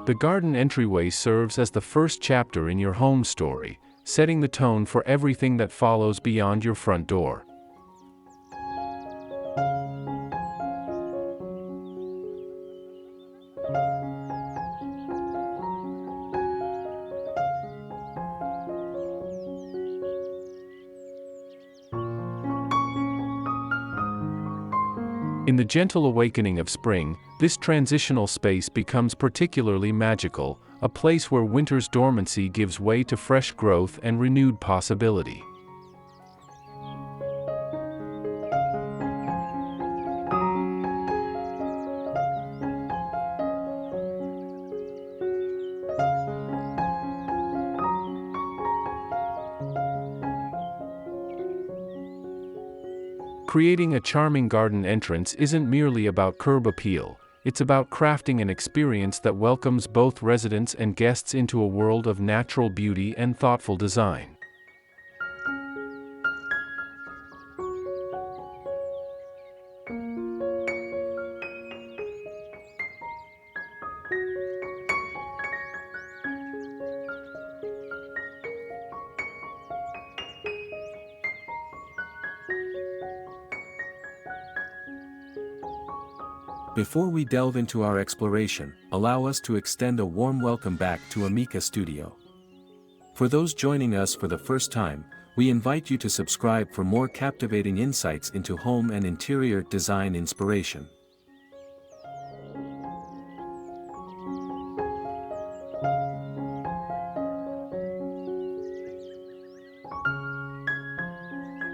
The garden entryway serves as the first chapter in your home story, setting the tone for everything that follows beyond your front door. In the gentle awakening of spring, this transitional space becomes particularly magical, a place where winter's dormancy gives way to fresh growth and renewed possibility. Creating a charming garden entrance isn't merely about curb appeal, it's about crafting an experience that welcomes both residents and guests into a world of natural beauty and thoughtful design. Before we delve into our exploration, allow us to extend a warm welcome back to Amica Studio. For those joining us for the first time, we invite you to subscribe for more captivating insights into home and interior design inspiration.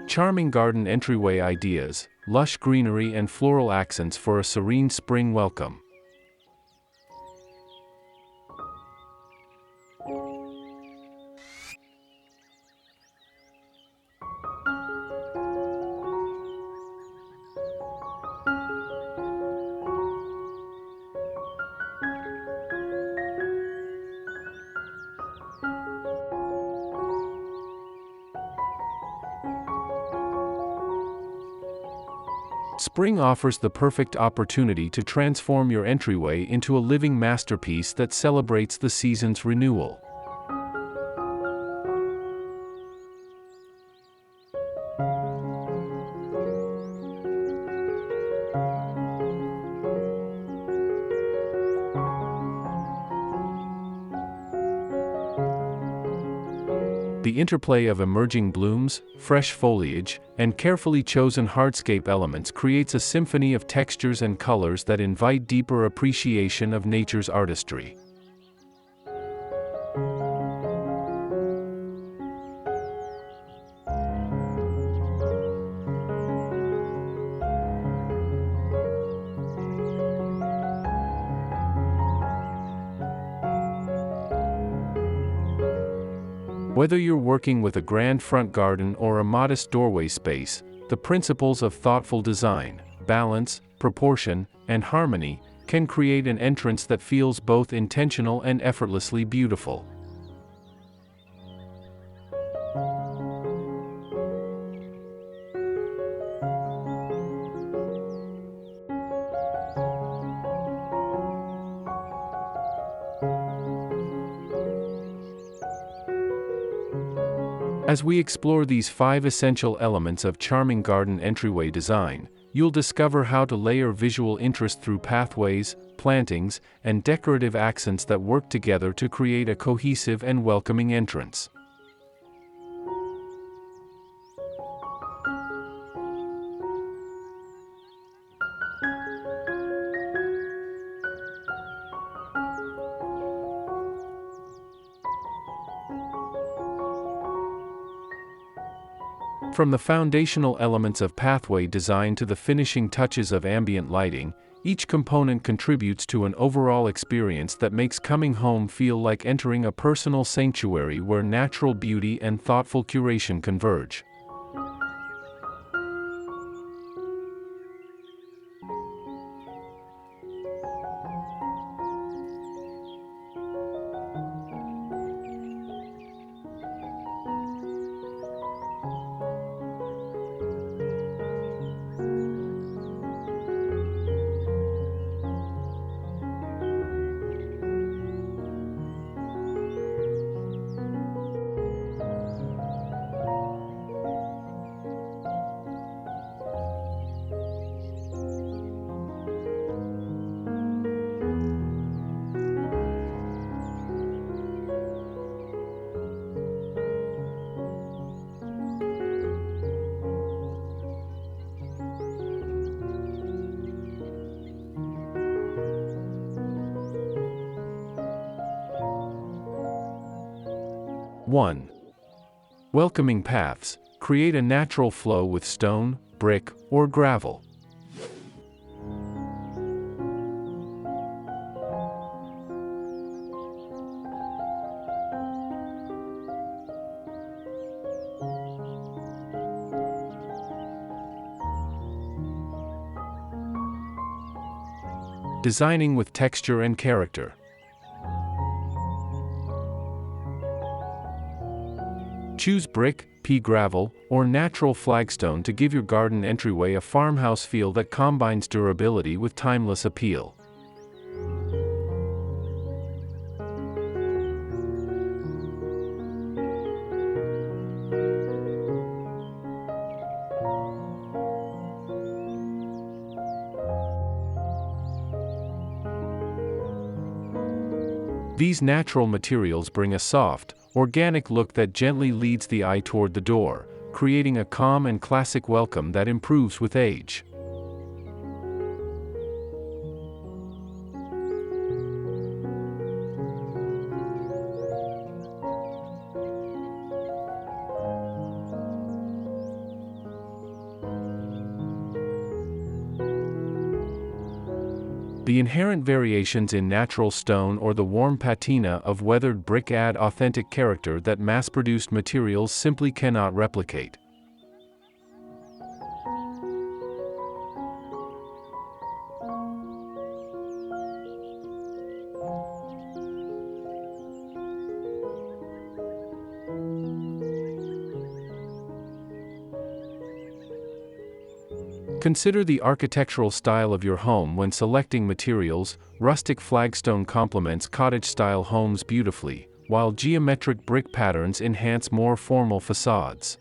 Charming garden entryway ideas, lush greenery and floral accents for a serene spring welcome. Spring offers the perfect opportunity to transform your entryway into a living masterpiece that celebrates the season's renewal. The interplay of emerging blooms, fresh foliage, and carefully chosen hardscape elements creates a symphony of textures and colors that invite deeper appreciation of nature's artistry. Whether you're working with a grand front garden or a modest doorway space, the principles of thoughtful design, balance, proportion, and harmony can create an entrance that feels both intentional and effortlessly beautiful. As we explore these 5 essential elements of charming garden entryway design, you'll discover how to layer visual interest through pathways, plantings, and decorative accents that work together to create a cohesive and welcoming entrance. From the foundational elements of pathway design to the finishing touches of ambient lighting, each component contributes to an overall experience that makes coming home feel like entering a personal sanctuary where natural beauty and thoughtful curation converge. 1. Welcoming paths. Create a natural flow with stone, brick, or gravel. Designing with texture and character. Choose brick, pea gravel, or natural flagstone to give your garden entryway a farmhouse feel that combines durability with timeless appeal. These natural materials bring a soft, organic look that gently leads the eye toward the door, creating a calm and classic welcome that improves with age. The inherent variations in natural stone or the warm patina of weathered brick add authentic character that mass-produced materials simply cannot replicate. Consider the architectural style of your home when selecting materials. Rustic flagstone complements cottage-style homes beautifully, while geometric brick patterns enhance more formal facades.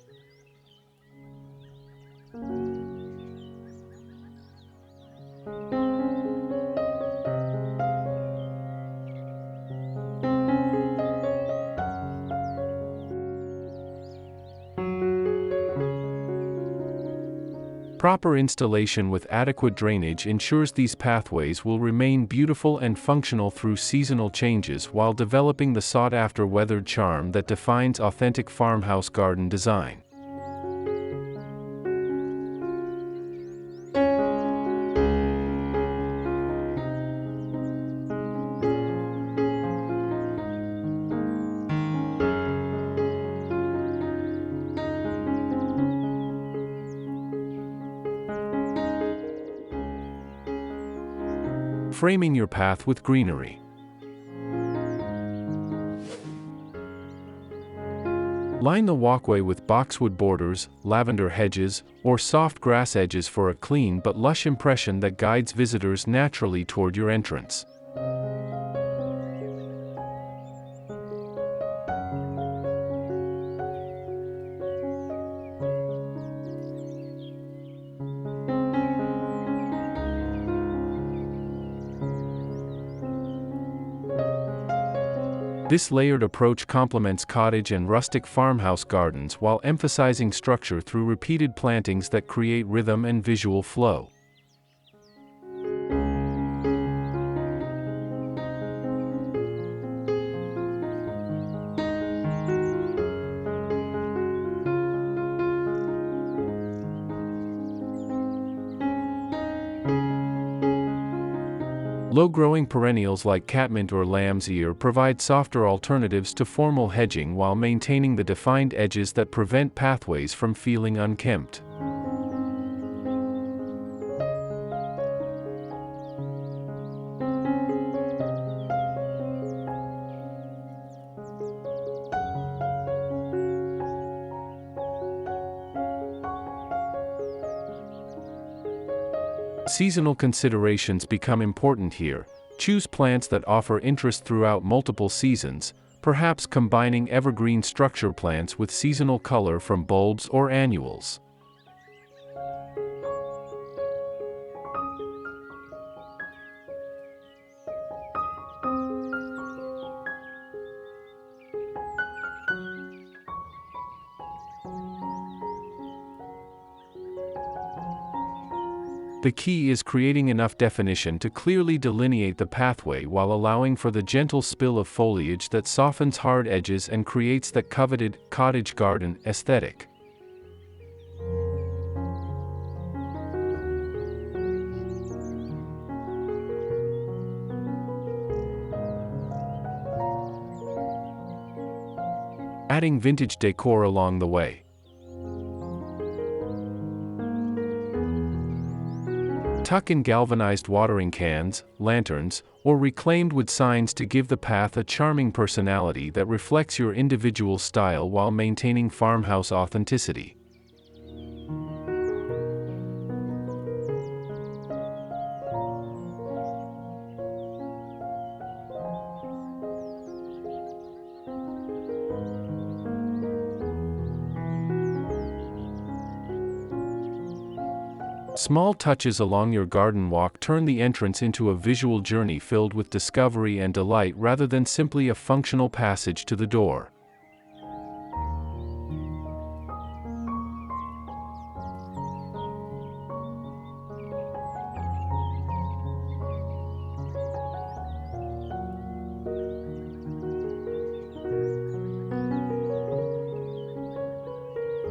Proper installation with adequate drainage ensures these pathways will remain beautiful and functional through seasonal changes while developing the sought-after weathered charm that defines authentic farmhouse garden design. Framing your path with greenery. Line the walkway with boxwood borders, lavender hedges, or soft grass edges for a clean but lush impression that guides visitors naturally toward your entrance. This layered approach complements cottage and rustic farmhouse gardens while emphasizing structure through repeated plantings that create rhythm and visual flow. Low-growing perennials like catmint or lamb's ear provide softer alternatives to formal hedging while maintaining the defined edges that prevent pathways from feeling unkempt. Seasonal considerations become important here. Choose plants that offer interest throughout multiple seasons, perhaps combining evergreen structure plants with seasonal color from bulbs or annuals. The key is creating enough definition to clearly delineate the pathway while allowing for the gentle spill of foliage that softens hard edges and creates that coveted cottage garden aesthetic. Adding vintage decor along the way. Tuck in galvanized watering cans, lanterns, or reclaimed wood signs to give the path a charming personality that reflects your individual style while maintaining farmhouse authenticity. Small touches along your garden walk turn the entrance into a visual journey filled with discovery and delight rather than simply a functional passage to the door.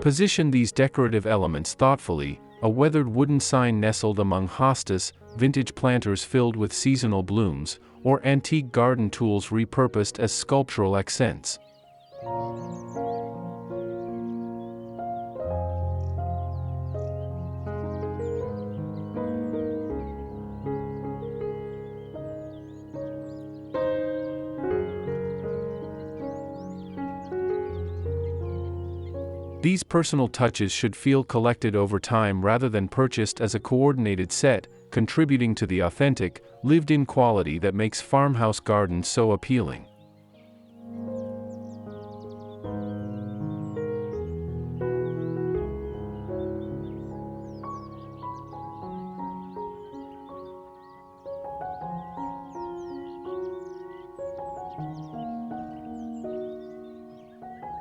Position these decorative elements thoughtfully. A weathered wooden sign nestled among hostas, vintage planters filled with seasonal blooms, or antique garden tools repurposed as sculptural accents. These personal touches should feel collected over time rather than purchased as a coordinated set, contributing to the authentic, lived-in quality that makes farmhouse gardens so appealing.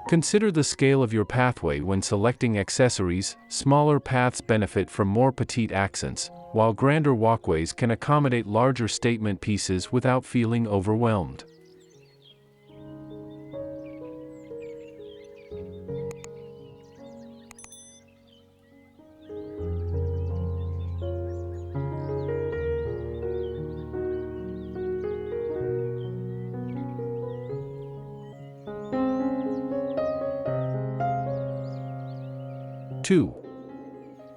Consider the scale of your pathway when selecting accessories. Smaller paths benefit from more petite accents, while grander walkways can accommodate larger statement pieces without feeling overwhelmed. Two.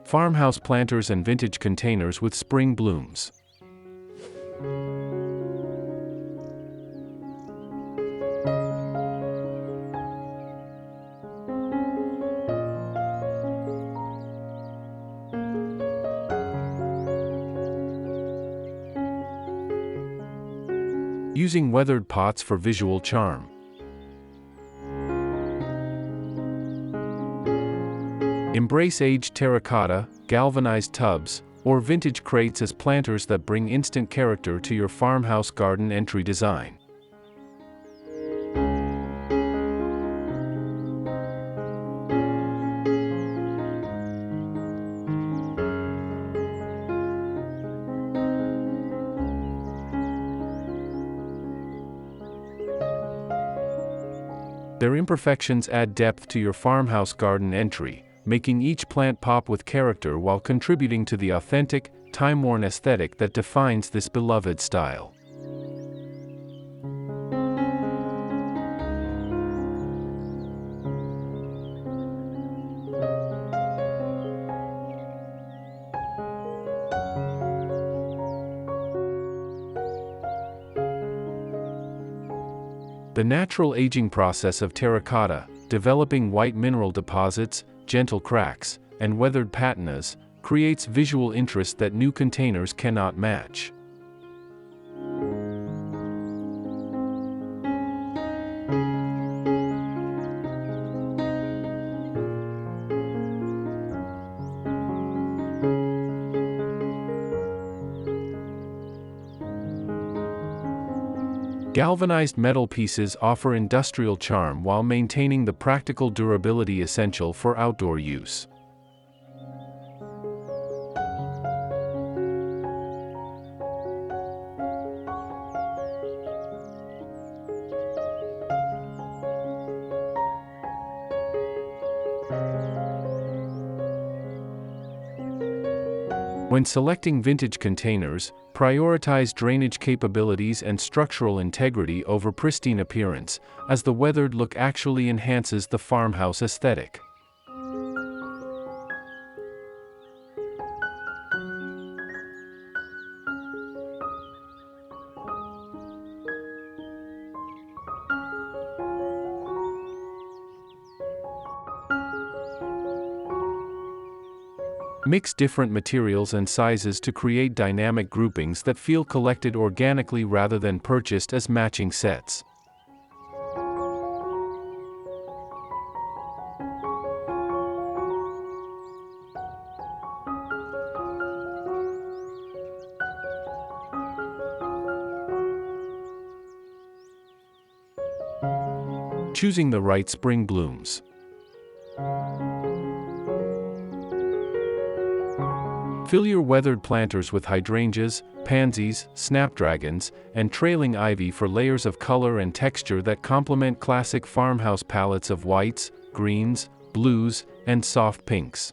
Farmhouse planters and vintage containers with spring blooms. Using weathered pots for visual charm. Embrace aged terracotta, galvanized tubs, or vintage crates as planters that bring instant character to your farmhouse garden entry design. Their imperfections add depth to your farmhouse garden entry, making each plant pop with character while contributing to the authentic, time-worn aesthetic that defines this beloved style. The natural aging process of terracotta, developing white mineral deposits, gentle cracks, and weathered patinas, creates visual interest that new containers cannot match. Galvanized metal pieces offer industrial charm while maintaining the practical durability essential for outdoor use. When selecting vintage containers, prioritize drainage capabilities and structural integrity over pristine appearance, as the weathered look actually enhances the farmhouse aesthetic. Mix different materials and sizes to create dynamic groupings that feel collected organically rather than purchased as matching sets. Choosing the right spring blooms. Fill your weathered planters with hydrangeas, pansies, snapdragons, and trailing ivy for layers of color and texture that complement classic farmhouse palettes of whites, greens, blues, and soft pinks.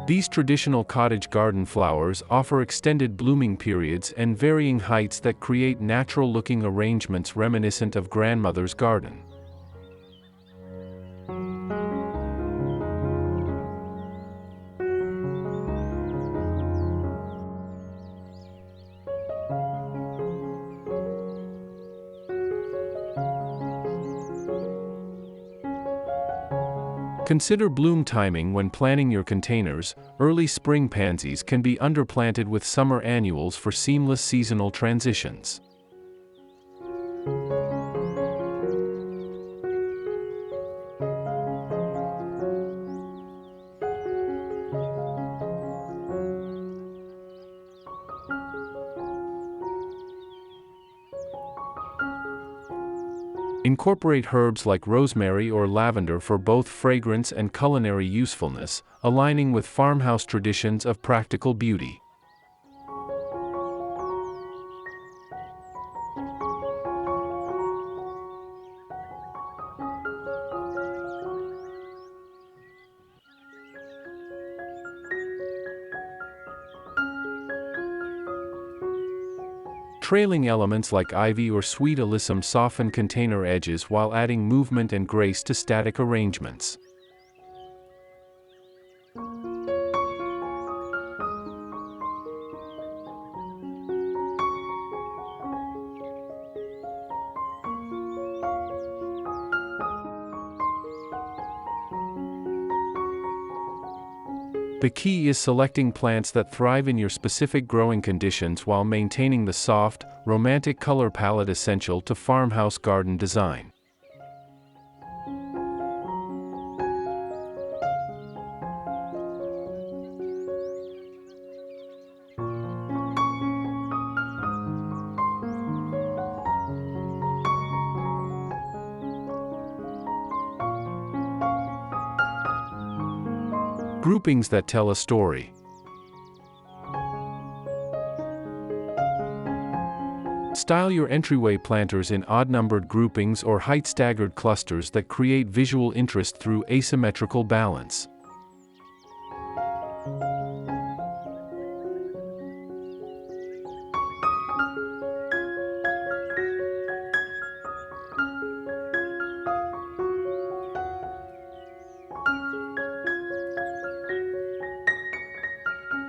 These traditional cottage garden flowers offer extended blooming periods and varying heights that create natural-looking arrangements reminiscent of grandmother's garden. Consider bloom timing when planning your containers. Early spring pansies can be underplanted with summer annuals for seamless seasonal transitions. Incorporate herbs like rosemary or lavender for both fragrance and culinary usefulness, aligning with farmhouse traditions of practical beauty. Trailing elements like ivy or sweet alyssum soften container edges while adding movement and grace to static arrangements. The key is selecting plants that thrive in your specific growing conditions while maintaining the soft, romantic color palette essential to farmhouse garden design. Groupings that tell a story. Style your entryway planters in odd-numbered groupings or height-staggered clusters that create visual interest through asymmetrical balance.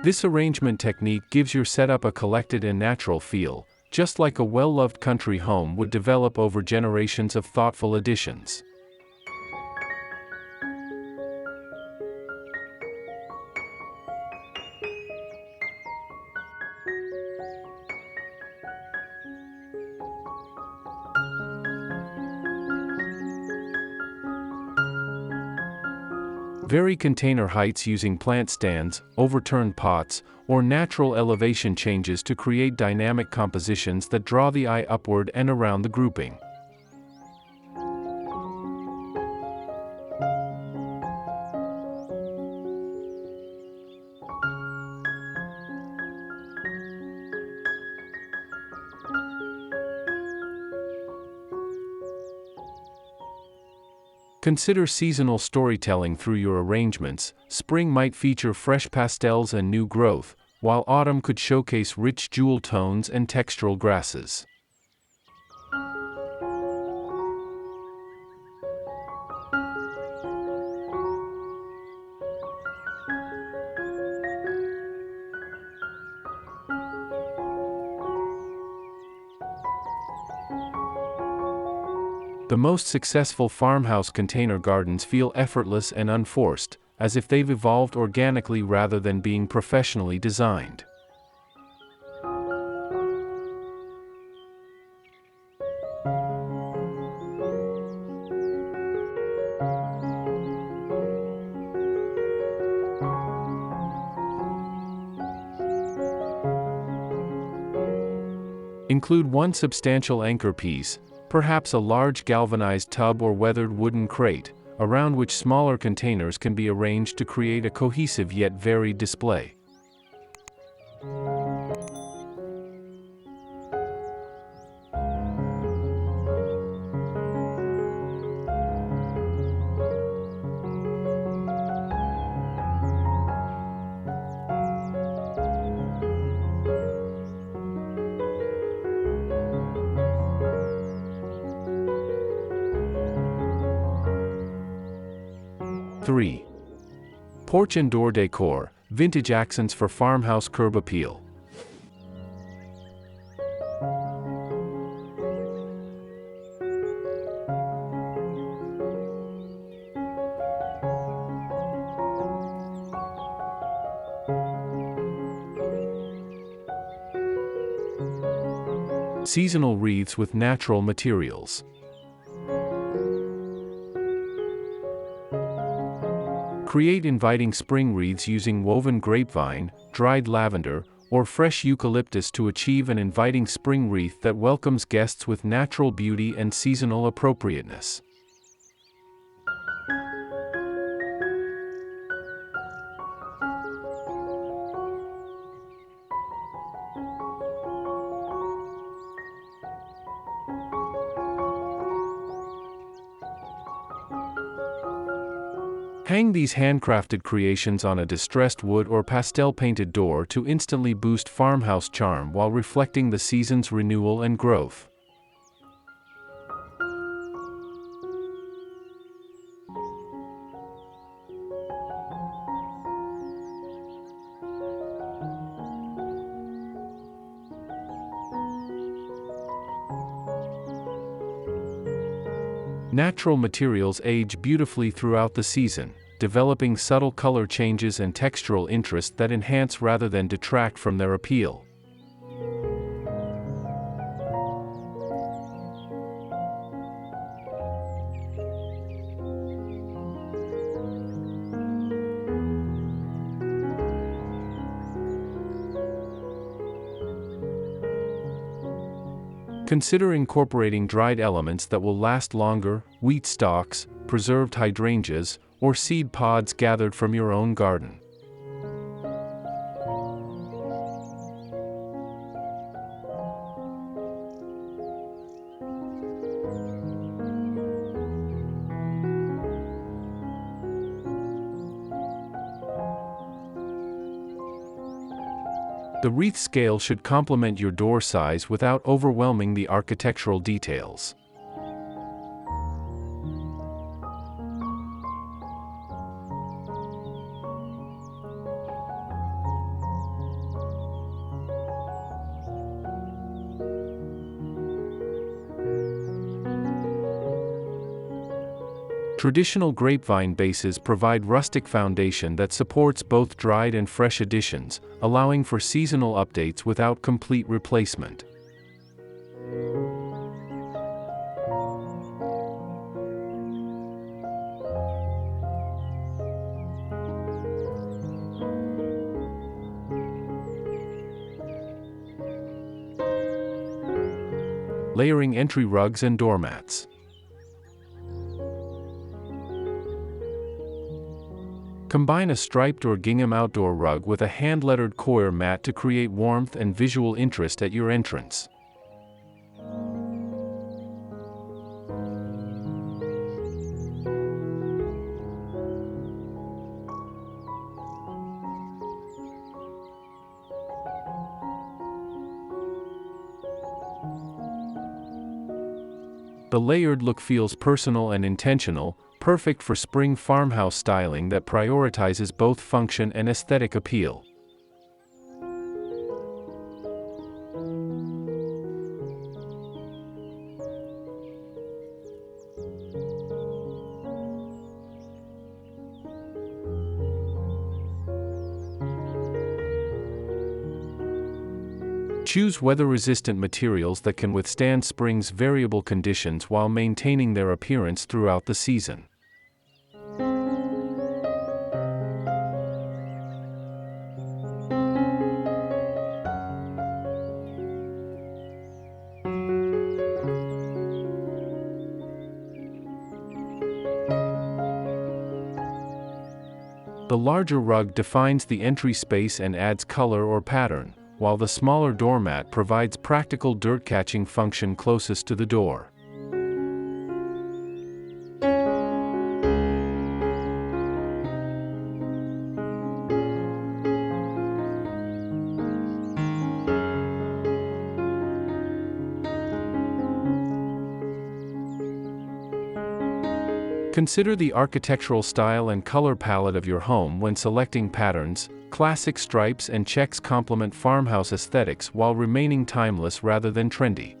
This arrangement technique gives your setup a collected and natural feel, just like a well-loved country home would develop over generations of thoughtful additions. Vary container heights using plant stands, overturned pots, or natural elevation changes to create dynamic compositions that draw the eye upward and around the grouping. Consider seasonal storytelling through your arrangements. Spring might feature fresh pastels and new growth, while autumn could showcase rich jewel tones and textural grasses. The most successful farmhouse container gardens feel effortless and unforced, as if they've evolved organically rather than being professionally designed. Include one substantial anchor piece, perhaps a large galvanized tub or weathered wooden crate, around which smaller containers can be arranged to create a cohesive yet varied display. Three. Porch and door decor, vintage accents for farmhouse curb appeal. Seasonal wreaths with natural materials. Create inviting spring wreaths using woven grapevine, dried lavender, or fresh eucalyptus to achieve an inviting spring wreath that welcomes guests with natural beauty and seasonal appropriateness. Hang these handcrafted creations on a distressed wood or pastel-painted door to instantly boost farmhouse charm while reflecting the season's renewal and growth. Natural materials age beautifully throughout the season, developing subtle color changes and textural interest that enhance rather than detract from their appeal. Consider incorporating dried elements that will last longer, wheat stalks, preserved hydrangeas, or seed pods gathered from your own garden. The wreath scale should complement your door size without overwhelming the architectural details. Traditional grapevine bases provide rustic foundation that supports both dried and fresh additions, allowing for seasonal updates without complete replacement. Layering entry rugs and doormats. Combine a striped or gingham outdoor rug with a hand-lettered coir mat to create warmth and visual interest at your entrance. The layered look feels personal and intentional, perfect for spring farmhouse styling that prioritizes both function and aesthetic appeal. Choose weather-resistant materials that can withstand spring's variable conditions while maintaining their appearance throughout the season. The larger rug defines the entry space and adds color or pattern, while the smaller doormat provides practical dirt-catching function closest to the door. Consider the architectural style and color palette of your home when selecting patterns. Classic stripes and checks complement farmhouse aesthetics while remaining timeless rather than trendy.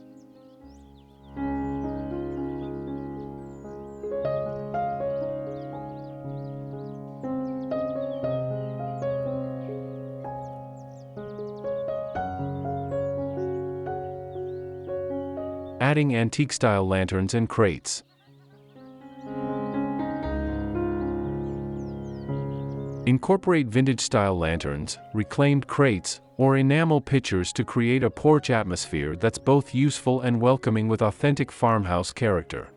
Adding antique-style lanterns and crates. Incorporate vintage-style lanterns, reclaimed crates, or enamel pitchers to create a porch atmosphere that's both useful and welcoming with authentic farmhouse character.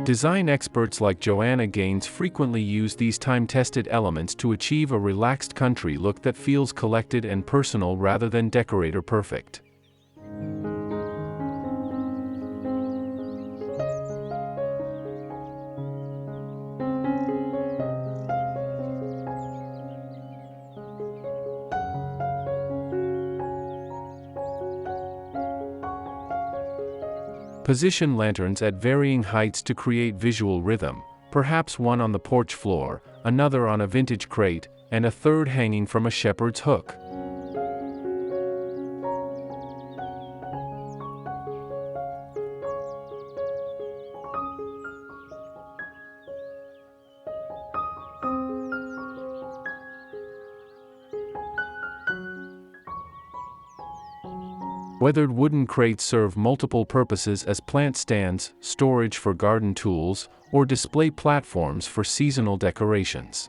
Design experts like Joanna Gaines frequently use these time-tested elements to achieve a relaxed country look that feels collected and personal rather than decorator perfect. Position lanterns at varying heights to create visual rhythm, perhaps one on the porch floor, another on a vintage crate, and a third hanging from a shepherd's hook. Weathered wooden crates serve multiple purposes as plant stands, storage for garden tools, or display platforms for seasonal decorations.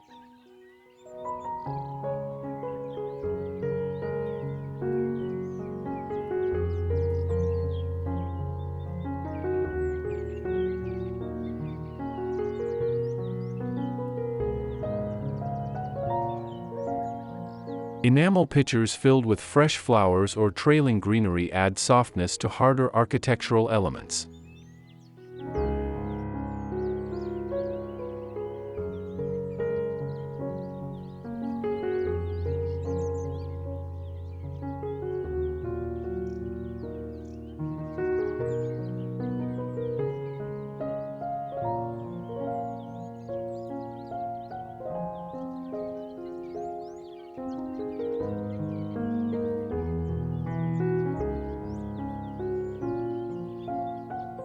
Enamel pitchers filled with fresh flowers or trailing greenery add softness to harder architectural elements.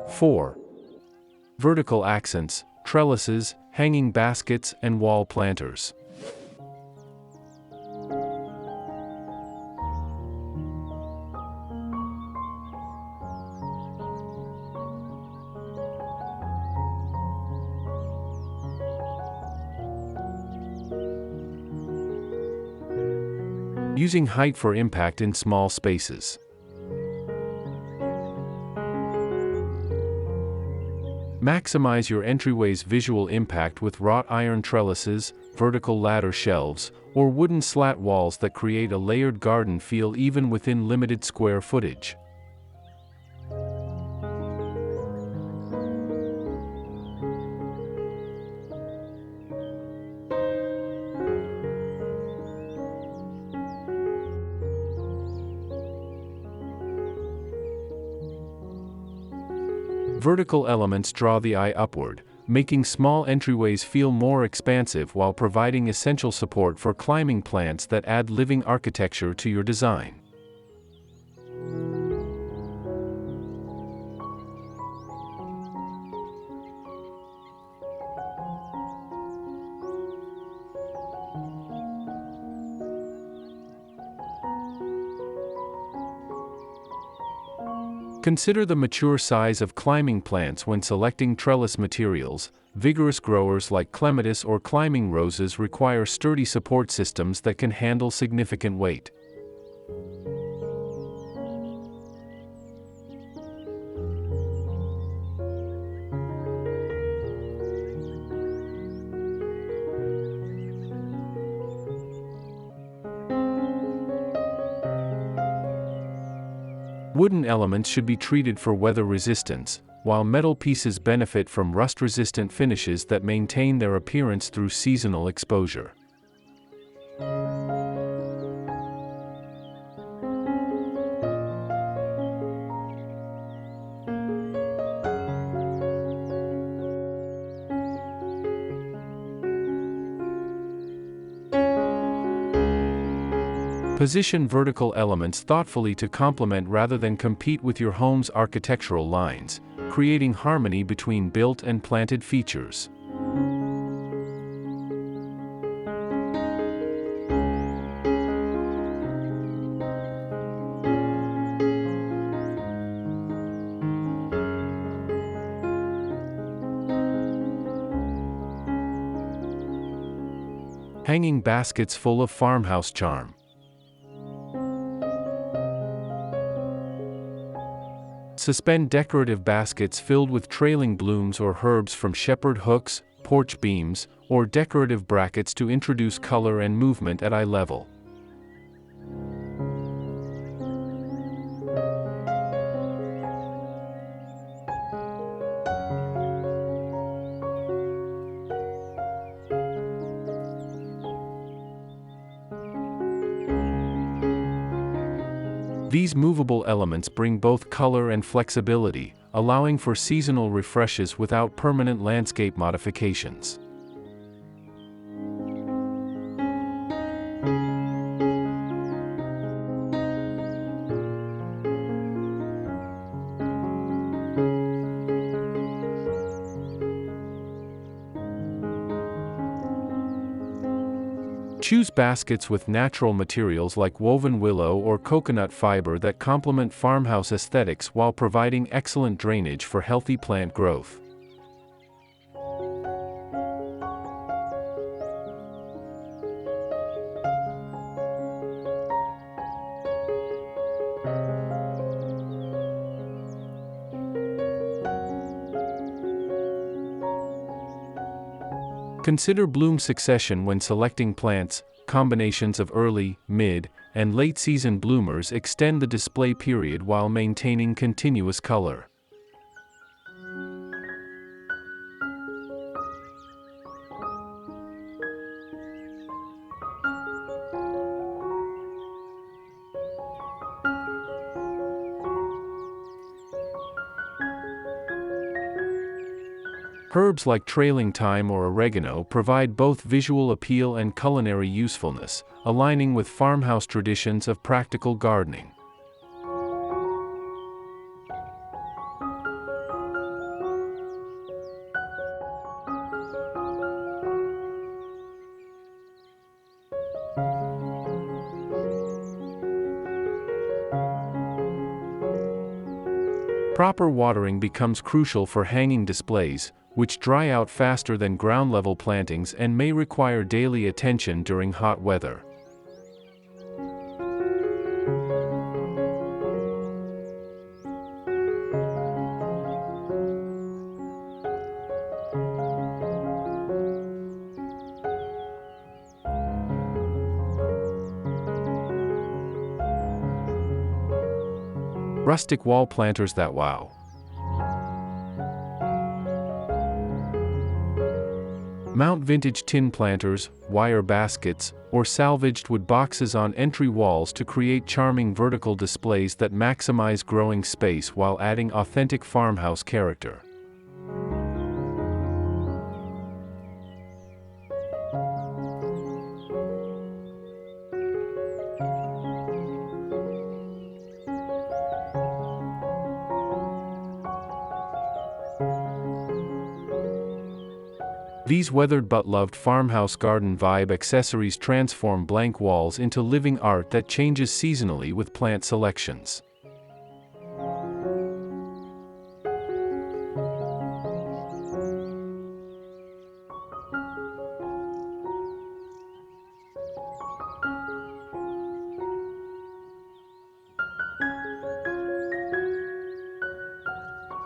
Four. Vertical accents, trellises, hanging baskets, and wall planters. Using height for impact in small spaces. Maximize your entryway's visual impact with wrought iron trellises, vertical ladder shelves, or wooden slat walls that create a layered garden feel even within limited square footage. Vertical elements draw the eye upward, making small entryways feel more expansive while providing essential support for climbing plants that add living architecture to your design. Consider the mature size of climbing plants when selecting trellis materials. Vigorous growers like clematis or climbing roses require sturdy support systems that can handle significant weight. Wooden elements should be treated for weather resistance, while metal pieces benefit from rust-resistant finishes that maintain their appearance through seasonal exposure. Position vertical elements thoughtfully to complement rather than compete with your home's architectural lines, creating harmony between built and planted features. Hanging baskets full of farmhouse charm. Suspend decorative baskets filled with trailing blooms or herbs from shepherd hooks, porch beams, or decorative brackets to introduce color and movement at eye level. These movable elements bring both color and flexibility, allowing for seasonal refreshes without permanent landscape modifications. Choose baskets with natural materials like woven willow or coconut fiber that complement farmhouse aesthetics while providing excellent drainage for healthy plant growth. Consider bloom succession when selecting plants. Combinations of early, mid, and late season bloomers extend the display period while maintaining continuous color. Herbs like trailing thyme or oregano provide both visual appeal and culinary usefulness, aligning with farmhouse traditions of practical gardening. Proper watering becomes crucial for hanging displays, which dry out faster than ground-level plantings and may require daily attention during hot weather. Rustic wall planters that wow. Mount vintage tin planters, wire baskets, or salvaged wood boxes on entry walls to create charming vertical displays that maximize growing space while adding authentic farmhouse character. These weathered but loved farmhouse garden vibe accessories transform blank walls into living art that changes seasonally with plant selections.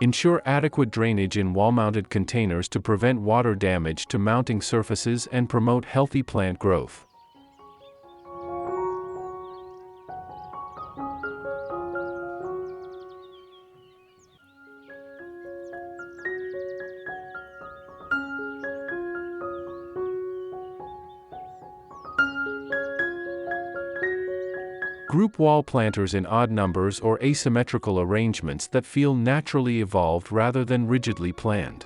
Ensure adequate drainage in wall-mounted containers to prevent water damage to mounting surfaces and promote healthy plant growth. Group wall planters in odd numbers or asymmetrical arrangements that feel naturally evolved rather than rigidly planned.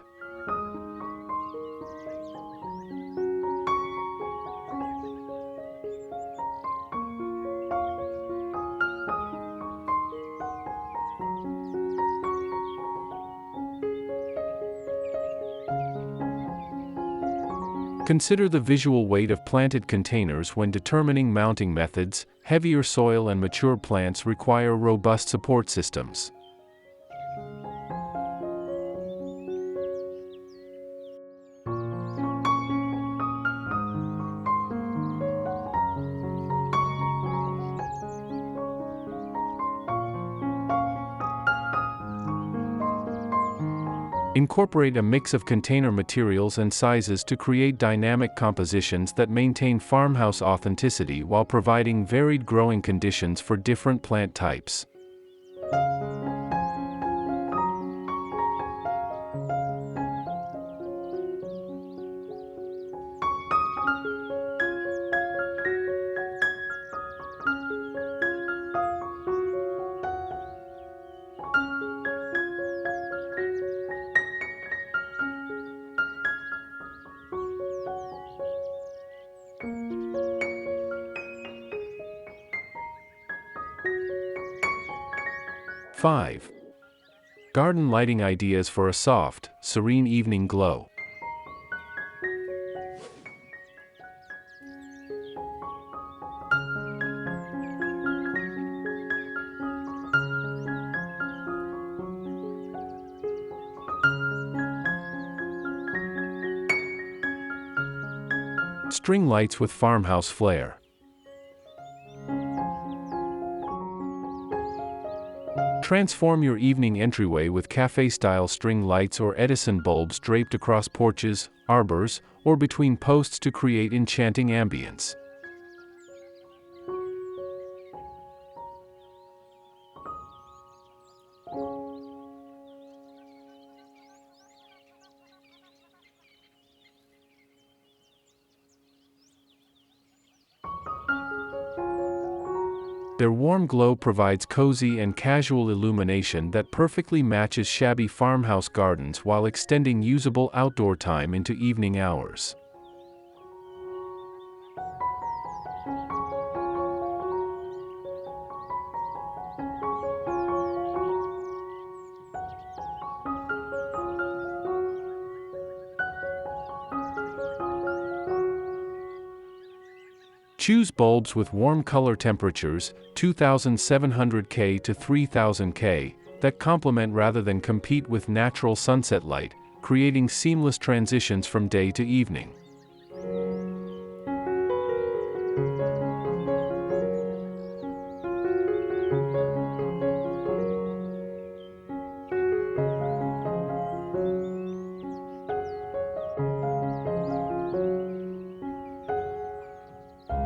Consider the visual weight of planted containers when determining mounting methods. Heavier soil and mature plants require robust support systems. Incorporate a mix of container materials and sizes to create dynamic compositions that maintain farmhouse authenticity while providing varied growing conditions for different plant types. Five. Garden lighting ideas for a soft, serene evening glow. String lights with farmhouse flair. Transform your evening entryway with cafe-style string lights or Edison bulbs draped across porches, arbors, or between posts to create enchanting ambience. Their warm glow provides cozy and casual illumination that perfectly matches shabby farmhouse gardens while extending usable outdoor time into evening hours. Choose bulbs with warm color temperatures, 2700 K to 3000 K, that complement rather than compete with natural sunset light, creating seamless transitions from day to evening.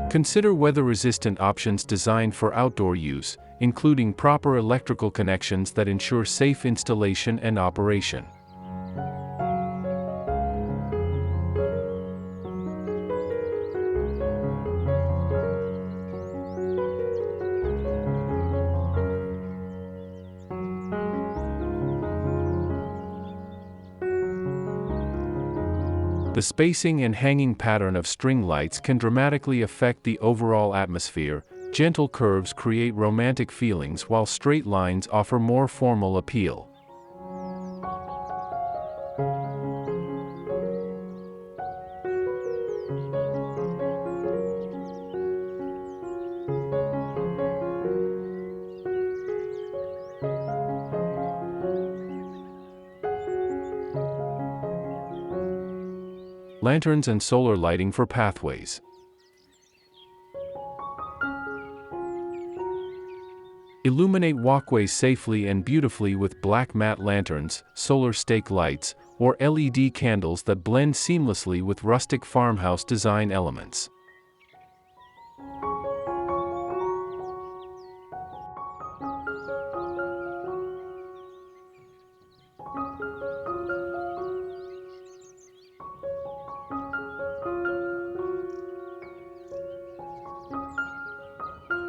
Consider weather-resistant options designed for outdoor use, including proper electrical connections that ensure safe installation and operation. The spacing and hanging pattern of string lights can dramatically affect the overall atmosphere. Gentle curves create romantic feelings while straight lines offer more formal appeal. Lanterns and solar lighting for pathways. Illuminate walkways safely and beautifully with black matte lanterns, solar stake lights, or LED candles that blend seamlessly with rustic farmhouse design elements.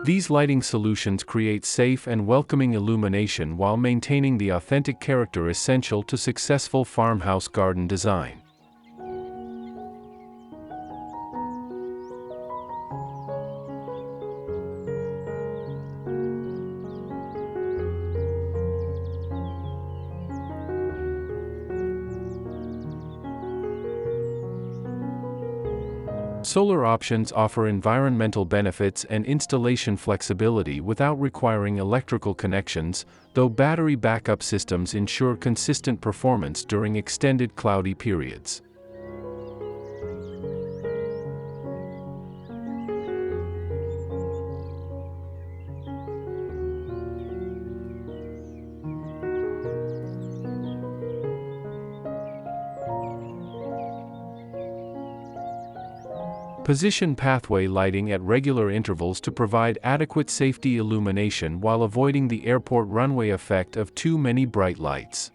These lighting solutions create safe and welcoming illumination while maintaining the authentic character essential to successful farmhouse garden design. Solar options offer environmental benefits and installation flexibility without requiring electrical connections, though battery backup systems ensure consistent performance during extended cloudy periods. Position pathway lighting at regular intervals to provide adequate safety illumination while avoiding the airport runway effect of too many bright lights.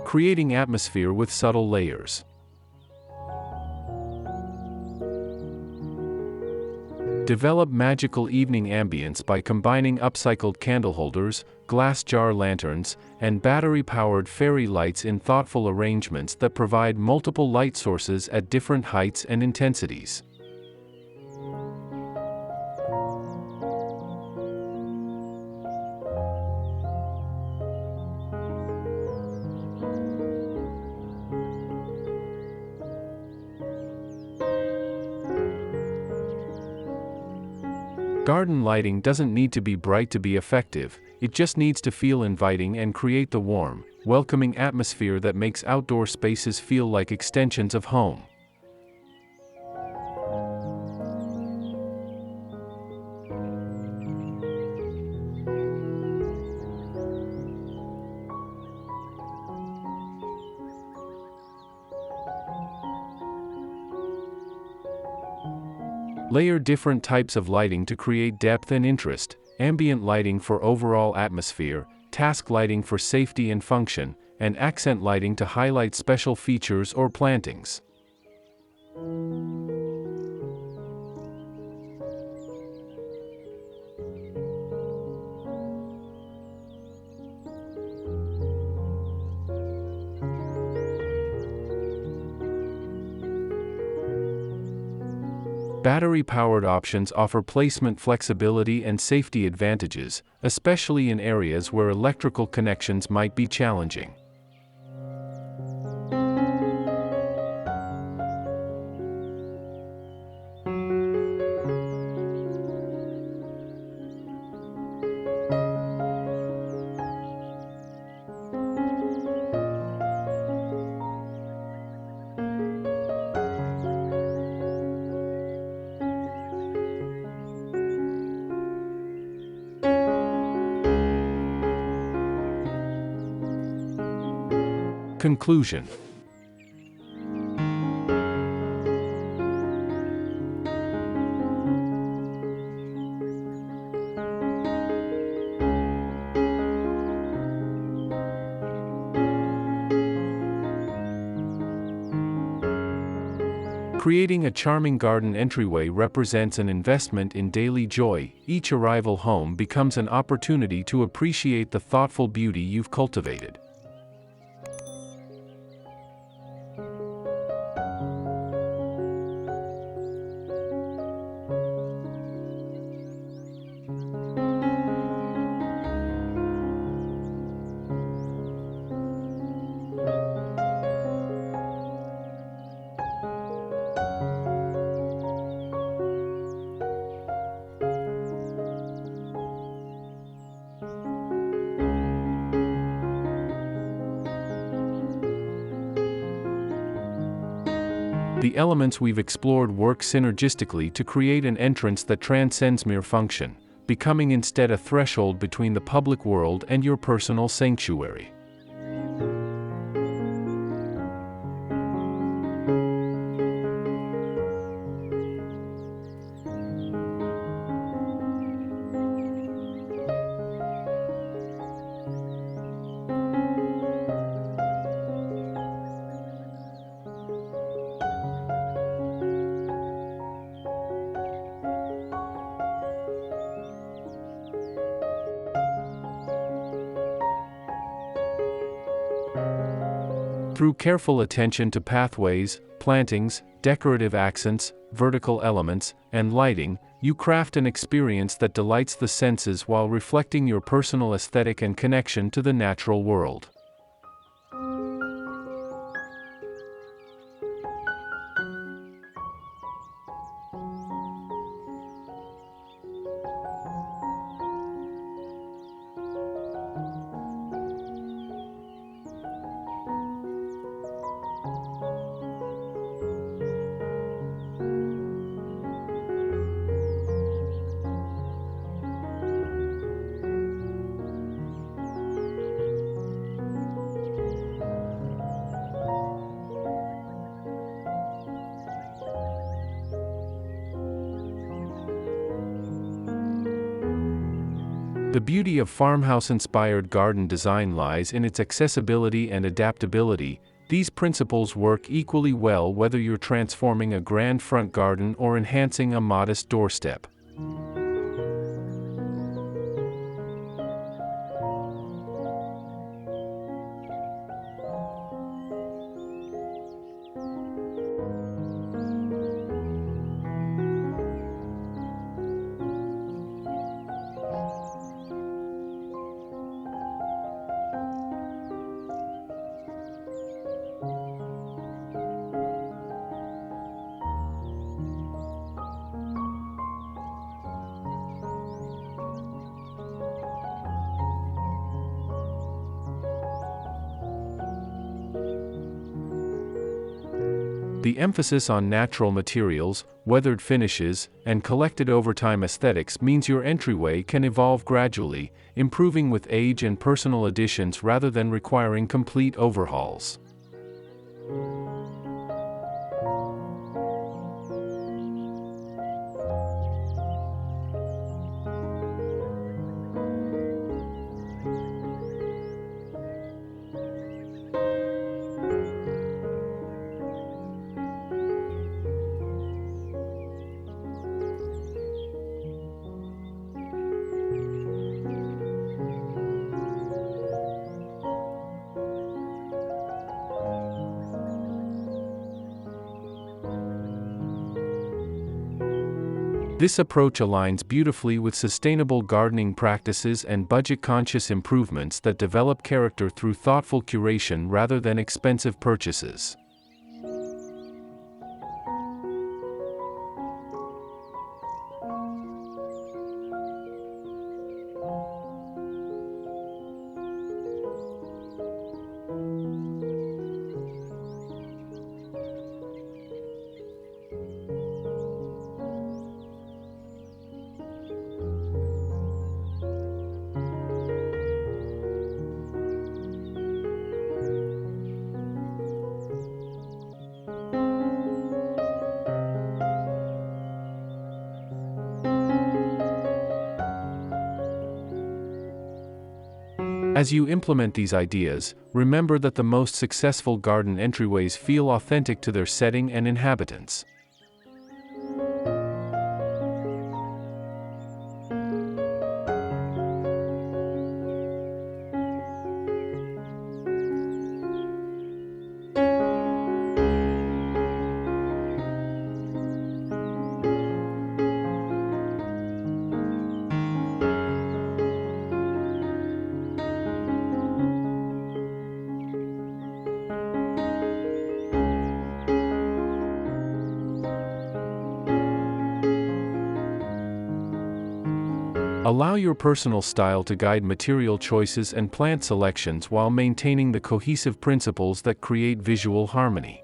Creating atmosphere with subtle layers. Develop magical evening ambience by combining upcycled candle holders, glass jar lanterns, and battery-powered fairy lights in thoughtful arrangements that provide multiple light sources at different heights and intensities. Garden lighting doesn't need to be bright to be effective, it just needs to feel inviting and create the warm, welcoming atmosphere that makes outdoor spaces feel like extensions of home. Layer different types of lighting to create depth and interest: ambient lighting for overall atmosphere, task lighting for safety and function, and accent lighting to highlight special features or plantings. Battery-powered options offer placement flexibility and safety advantages, especially in areas where electrical connections might be challenging. Conclusion. Creating a charming garden entryway represents an investment in daily joy. Each arrival home becomes an opportunity to appreciate the thoughtful beauty you've cultivated. The elements we've explored work synergistically to create an entrance that transcends mere function, becoming instead a threshold between the public world and your personal sanctuary. Through careful attention to pathways, plantings, decorative accents, vertical elements, and lighting, you craft an experience that delights the senses while reflecting your personal aesthetic and connection to the natural world. The beauty of farmhouse-inspired garden design lies in its accessibility and adaptability. These principles work equally well whether you're transforming a grand front garden or enhancing a modest doorstep. The emphasis on natural materials, weathered finishes, and collected over time aesthetics means your entryway can evolve gradually, improving with age and personal additions rather than requiring complete overhauls. This approach aligns beautifully with sustainable gardening practices and budget-conscious improvements that develop character through thoughtful curation rather than expensive purchases. As you implement these ideas, remember that the most successful garden entryways feel authentic to their setting and inhabitants. Allow your personal style to guide material choices and plant selections while maintaining the cohesive principles that create visual harmony.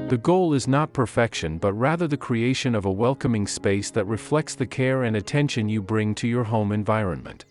The goal is not perfection but rather the creation of a welcoming space that reflects the care and attention you bring to your home environment.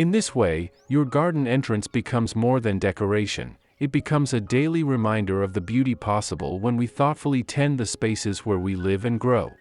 In this way, your garden entrance becomes more than decoration, it becomes a daily reminder of the beauty possible when we thoughtfully tend the spaces where we live and grow.